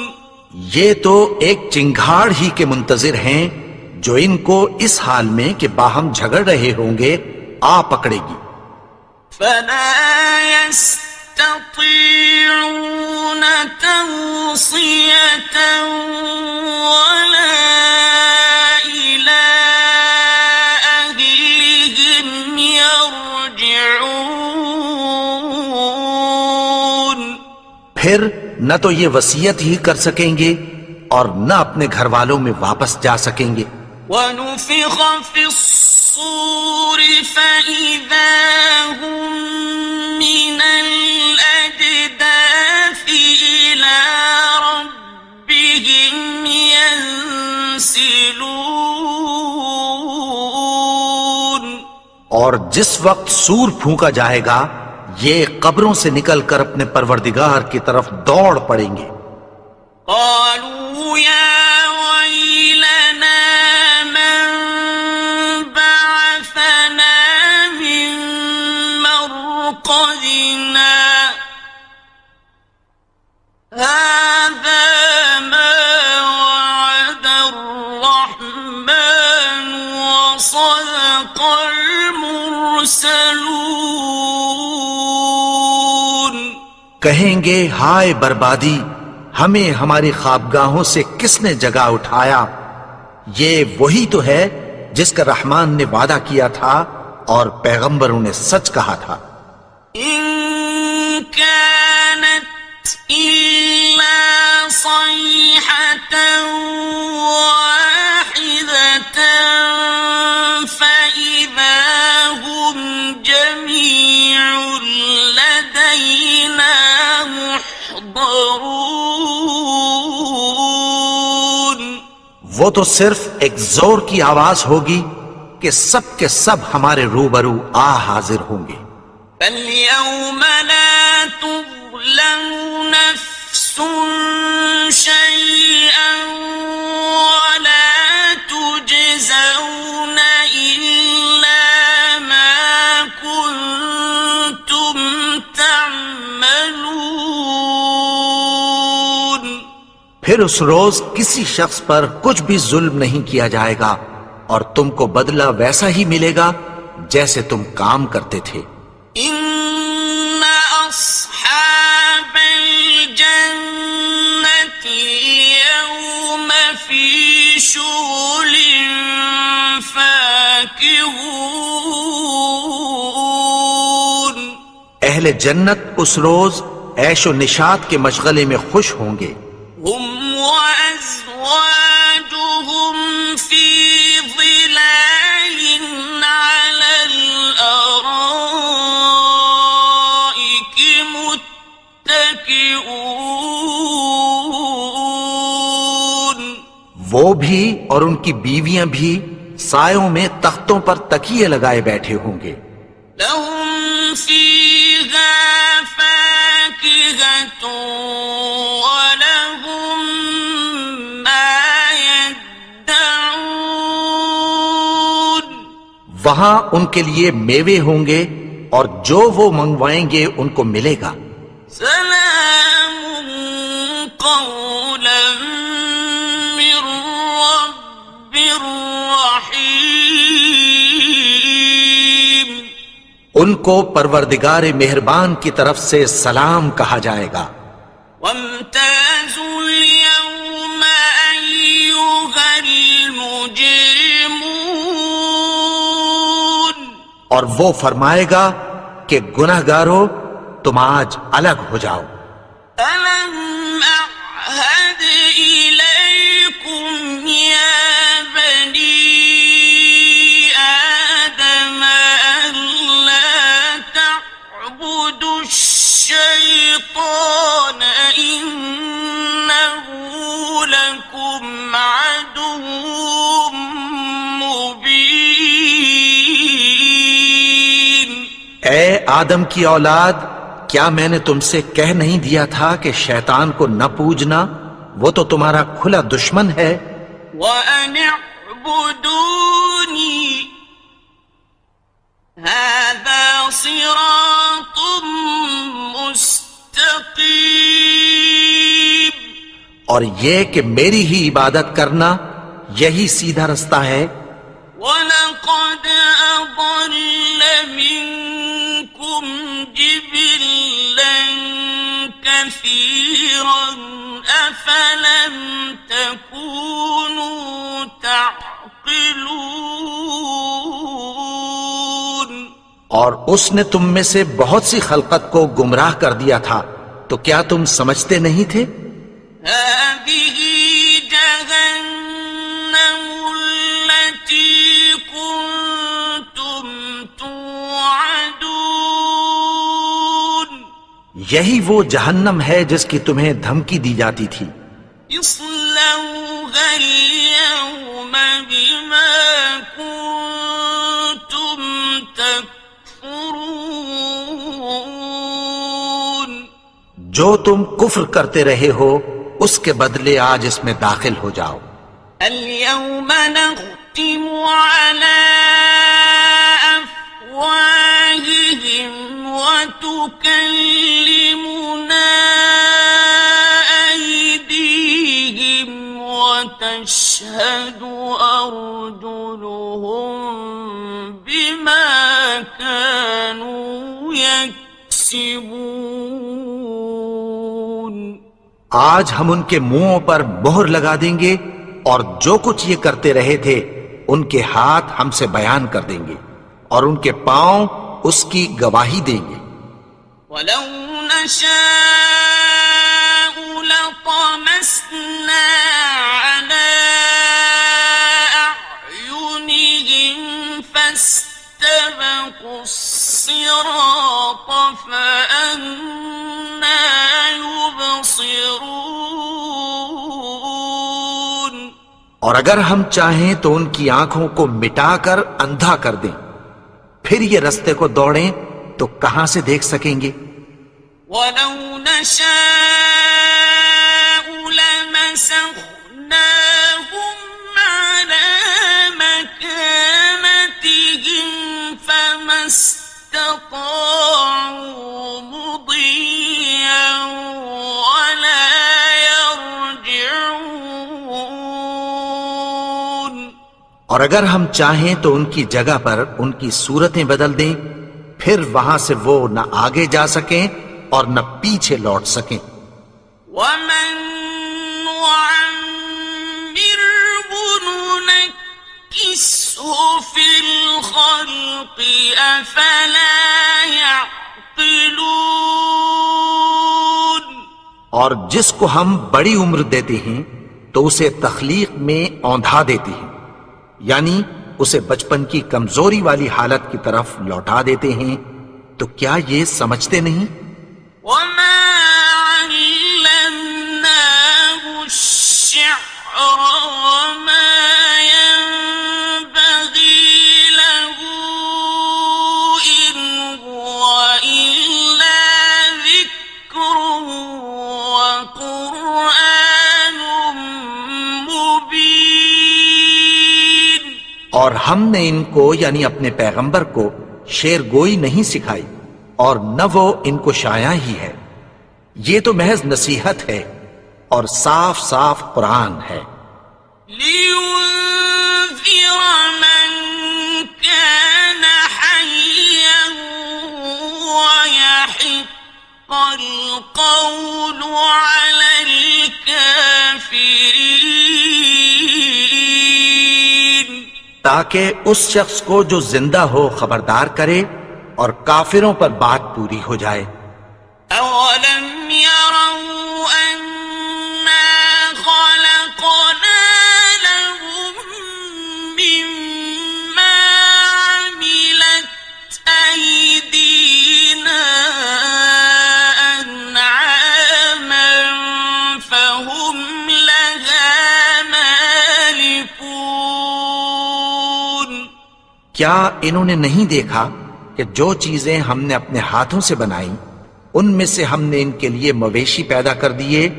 یہ تو ایک چنگھاڑ ہی کے منتظر ہیں جو ان کو اس حال میں کہ باہم جھگڑ رہے ہوں گے آ پکڑے گی۔ فَلَا يَسْتَطِيعُونَ تَوْصِيَةً وَلَا إِلَىٰ أَهْلِهِمْ يَرْجِعُونَ، پھر نہ تو یہ وصیت ہی کر سکیں گے اور نہ اپنے گھر والوں میں واپس جا سکیں گے۔ وَنُفِخَ فِي الصُّورِ فَإِذَا هُم مِّنَ الْأَجْدَاثِ إِلَىٰ رَبِّهِمْ يَنسِلُونَ، اور جس وقت سور پھونکا جائے گا یہ قبروں سے نکل کر اپنے پروردگار کی طرف دوڑ پڑیں گے۔ قالوا يا ويلنا من بعثنا من مرقدنا هذا ما وعد الرحمن وصدق المرسلون، کہیں گے ہائے بربادی، ہمیں ہماری خوابگاہوں سے کس نے جگا اٹھایا، یہ وہی تو ہے جس کا رحمان نے وعدہ کیا تھا اور پیغمبروں نے سچ کہا تھا۔ إن كانت إلا صيحة واحدة فإذا هم جميع لدينا محضرون، وہ تو صرف ایک زور کی آواز ہوگی کہ سب کے سب ہمارے روبرو آ حاضر ہوں گے۔ فَالْيَوْمَ لَا تُظْلَمُ نَفْسٌ شَيْئًا وَلَا تُجْزَوْنَ إِلَّا مَا كُنتُمْ تَعْمَلُونَ، پھر اس روز کسی شخص پر کچھ بھی ظلم نہیں کیا جائے گا اور تم کو بدلہ ویسا ہی ملے گا جیسے تم کام کرتے تھے۔ إِنَّ أَصْحَابَ الْجَنَّةِ الْيَوْمَ فِي شُغُلٍ فَاكِهُونَ، اہل جنت اس روز عیش و نشاط کے مشغلے میں خوش ہوں گے۔ هُمْ وَأَزْوَاجُهُمْ فِي ظِلَالٍ عَلَى الْأَرَائِكِ مُتَّكِئُونَ، وہ بھی اور ان کی بیویاں بھی سایوں میں تختوں پر تکیے لگائے بیٹھے ہوں گے۔ لَهُمْ فِيهَا فَاكِهَةٌ وَلَهُمْ مَا يَدَّعُونَ، وہاں ان کے لیے میوے ہوں گے اور جو وہ منگوائیں گے ان کو ملے گا۔ سلام قولا من رب رحیم، ان کو پروردگار مہربان کی طرف سے سلام کہا جائے گا۔ وامتازوا اليوم مجرمون اور وہ فرمائے گا کہ گنہگارو تم آج الگ ہو جاؤ. ألم أعهد إليكم يا بني آدم ألا تعبدوا الشيطان إنه لكم عدو مبين. اے آدم کی اولاد، کیا میں نے تم سے کہہ نہیں دیا تھا کہ شیطان کو نہ پوجنا، وہ تو تمہارا کھلا دشمن ہے. وَأَنِ اعْبُدُونِي هَذَا صِرَاطٌ مُسْتَقِيمٌ. اور یہ کہ میری ہی عبادت کرنا یہی سیدھا رستہ ہے. وَلَقَدْ أَضَلَّ مِنكُمْ جِبِلًّا كَثِيرًا أَفَلَمْ تَكُونُوا تَعْقِلُونَ. اور اس نے تم میں سے بہت سی خلقت کو گمراہ کر دیا تھا، تو کیا تم سمجھتے نہیں تھے؟ هذه جهنم التي كنتم توعدون. یہی وہ جہنم ہے جس کی تمہیں دھمکی دی جاتی تھی. اصلوها اليوم بما كنتم تكفرون. جو تم کفر کرتے رہے ہو اس کے بدلے آج اس میں داخل ہو جاؤ. اليوم نختم على أفواههم وتكلمنا أيديهم وتشهد أرجلهم بما كانوا يكسبون. آج ہم ان کے منہوں پر مہر لگا دیں گے اور جو کچھ یہ کرتے رہے تھے ان کے ہاتھ ہم سے بیان کر دیں گے اور ان کے پاؤں اس کی گواہی دیں گے. وَلَوْ نَشَاءُ لَطَمَسْنَا عَلَىٰ أَعْيُنِهِمْ فَاسْتَبَقُوا الصِّرَاطَ فَأَنَّىٰ يُبْصِرُونَ. اور اگر ہم چاہیں تو ان کی آنکھوں کو مٹا کر اندھا کر دیں، پھر یہ رستے کو دوڑیں تو کہاں سے دیکھ سکیں گے؟ وَلَوْ نَشَاءُ لَمَسَخْنَاهُمْ عَلَىٰ مَكَانَتِهِمْ فَمَا اسْتَطَاعُوا مُضِيًّا وَلَا يَرْجِعُونَ. اور اگر ہم چاہیں تو ان کی جگہ پر ان کی صورتیں بدل دیں، پھر وہاں سے وہ نہ آگے جا سکیں اور نہ پیچھے لوٹ سکیں. وَمَن نُعَمِّرْهُ نُنَكِّسْهُ فِي الْخَلْقِ أَفَلَا يَعْقِلُونَ. اور جس کو ہم بڑی عمر دیتے ہیں تو اسے تخلیق میں اوندھا دیتے ہیں، یعنی اسے بچپن کی کمزوری والی حالت کی طرف لوٹا دیتے ہیں. تو کیا یہ سمجھتے نہیں؟ وَمَا عَلَّمْنَاهُ الشِّعْرَ وَمَا يَنبَغِي لَهُ إِنْ هُوَ إِلَّا ذِكْرٌ وَقُرْآنٌ مُبِينٌ. اور ہم نے ان کو یعنی اپنے پیغمبر کو شعر گوئی نہیں سکھائی اور نہ وہ ان کو شایع ہی ہے. یہ تو محض نصیحت ہے اور صاف صاف قرآن ہے. لِيُنذِرَ مَن كَانَ حَيًّا وَيَحِقَّ الْقَوْلُ عَلَى الْكَافِرِينَ. تاکہ اس شخص کو جو زندہ ہو خبردار کرے اور کافروں پر بات پوری ہو جائے۔ أولم يروا أنا خلقنا لهم مما عملت أيدينا أنعاما فهم لها مالكون۔ کیا انہوں نے نہیں دیکھا کہ جو چیزیں ہم نے اپنے ہاتھوں سے بنائی ان میں سے ہم نے ان کے لیے مویشی پیدا کر دیے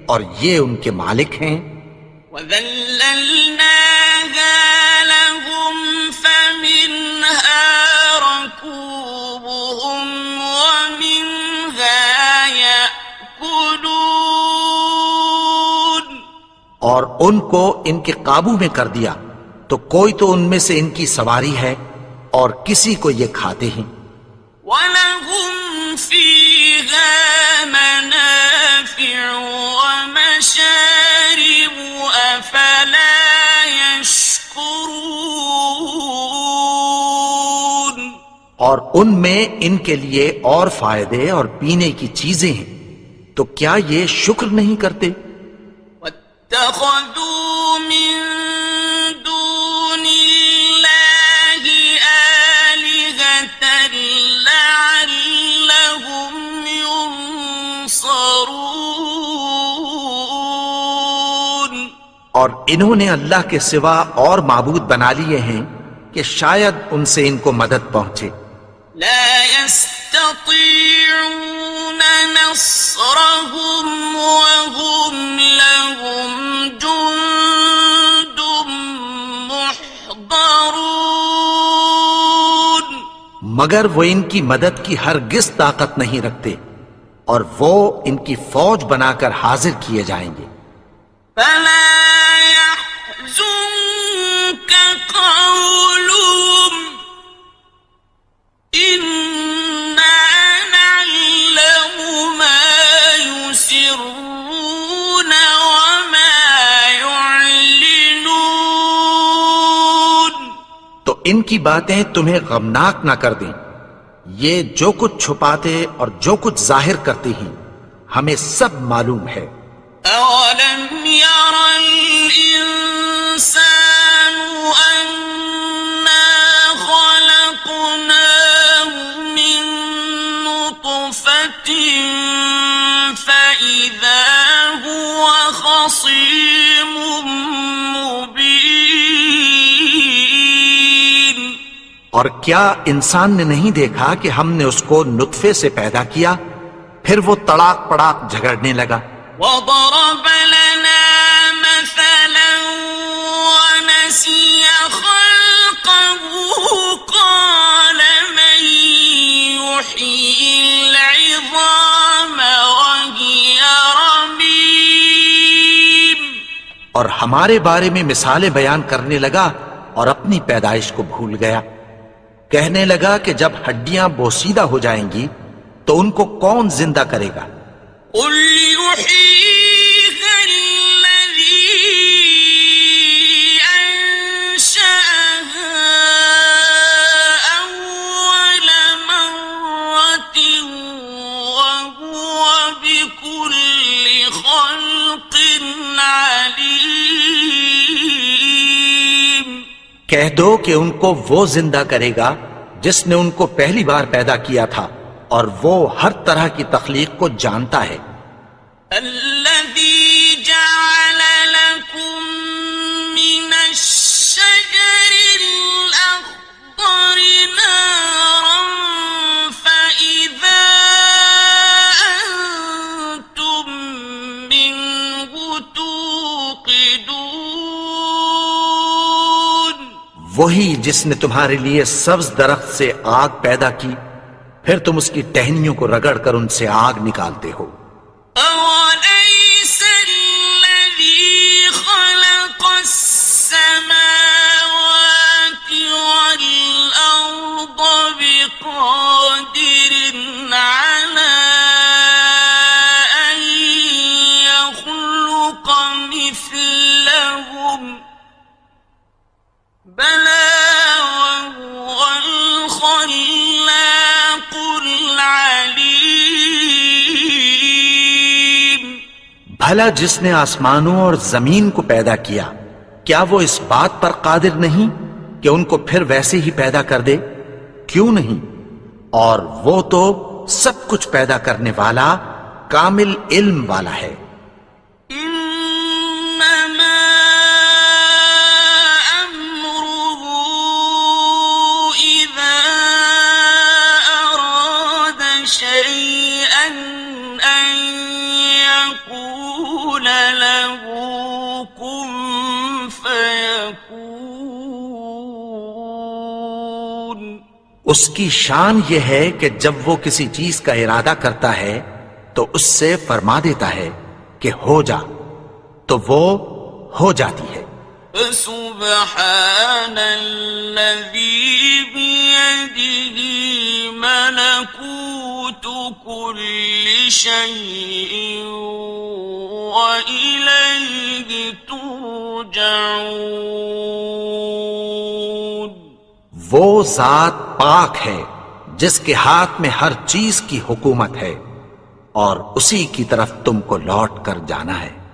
اور یہ ان کے مالک ہیں؟ وَذَلَّلْنَاهَا لَهُمْ فَمِنْهَا رَكُوبُهُمْ وَمِنْهَا يَأْكُلُونَ، اور ان کو ان کے قابو میں کر دیا تو کوئی تو ان میں سے ان کی سواری ہے اور کسی کو یہ کھاتے ہیں۔ وَلَهُمْ فِيهَا مَنَافِعُ وَمَشَارِبُ أَفَلَا يَشْكُرُونَ۔ اور ان میں ان کے لیے اور فائدے اور پینے کی چیزیں ہیں، تو کیا یہ شکر نہیں کرتے؟ وَاتَّخَذُوا مِن دُونِ اللَّهِ آلِهَةً لَعَلَّهُمْ يُنصَرُونَ۔ اور انہوں نے اللہ کے سوا اور معبود بنا لیے ہیں کہ شاید ان سے ان کو مدد پہنچے۔ لا يستطيعون نصرهم وهم لهم جند محضرون۔ مگر وہ ان کی مدد کی ہرگز طاقت نہیں رکھتے اور وہ ان کی فوج بنا کر حاضر کیے جائیں گے۔ فلا يحزنك قولهم إنا نعلم ما يسرون وما يعلنون۔ تو ان کی باتیں تمہیں غمناک نہ کر دیں، یہ جو کچھ چھپاتے اور جو کچھ ظاہر کرتے ہیں ہمیں سب معلوم ہے۔ أولم ير الإنسان أنا خلقناه من نطفة فإذا هو خصيم مبين۔ اور کیا انسان نے نہیں دیکھا کہ ہم نے اس کو نطفے سے پیدا کیا، پھر وہ تڑاک پڑاک جھگڑنے لگا۔ وضرب لنا مثلا ونسي خلقه قال من يحيي العظام وهي رميم۔ اور ہمارے بارے میں مثالیں بیان کرنے لگا اور اپنی پیدائش کو بھول گیا۔ کہنے لگا کہ جب ہڈیاں بوسیدہ ہو جائیں گی تو ان کو کون زندہ کرے گا؟ قل يحييها الذي أنشأها أول مرة وهو بكل خلق عليم۔ کہہ دو کہ ان کو وہ زندہ کرے گا جس نے ان کو پہلی بار پیدا کیا تھا اور وہ ہر طرح کی تخلیق کو جانتا ہے۔ الذي جعل لكم من الشجر الأخضر نارا فإذا أنتم منه توقدون۔ وہی جس نے تمہارے لیے سبز درخت سے آگ پیدا کی، پھر تم اس کی ٹہنیوں کو رگڑ کر ان سے آگ نکالتے ہو۔ أوليس الذي خلق السماوات والأرض بقادر على أن يخلق مثلهم؟ بلى بھلا جس نے آسمانوں اور زمین کو پیدا کیا کیا وہ اس بات پر قادر نہیں کہ ان کو پھر ویسے ہی پیدا کر دے؟ کیوں نہیں؟ اور وہ تو سب کچھ پیدا کرنے والا کامل علم والا ہے۔ إنما أمره إذا أراد شيئا أن يقول له كن فيكون۔ اس کی شان یہ ہے کہ جب وہ کسی چیز کا ارادہ کرتا ہے تو اس سے فرما دیتا ہے کہ ہو جا، تو وہ ہو جاتی ہے۔ فسبحان الذي بيده ملكوت كل شيء وإليه ترجعون۔ وہ ذات پاک ہے جس کے ہاتھ میں ہر چیز کی حکومت ہے اور اسی کی طرف تم کو لوٹ کر جانا ہے۔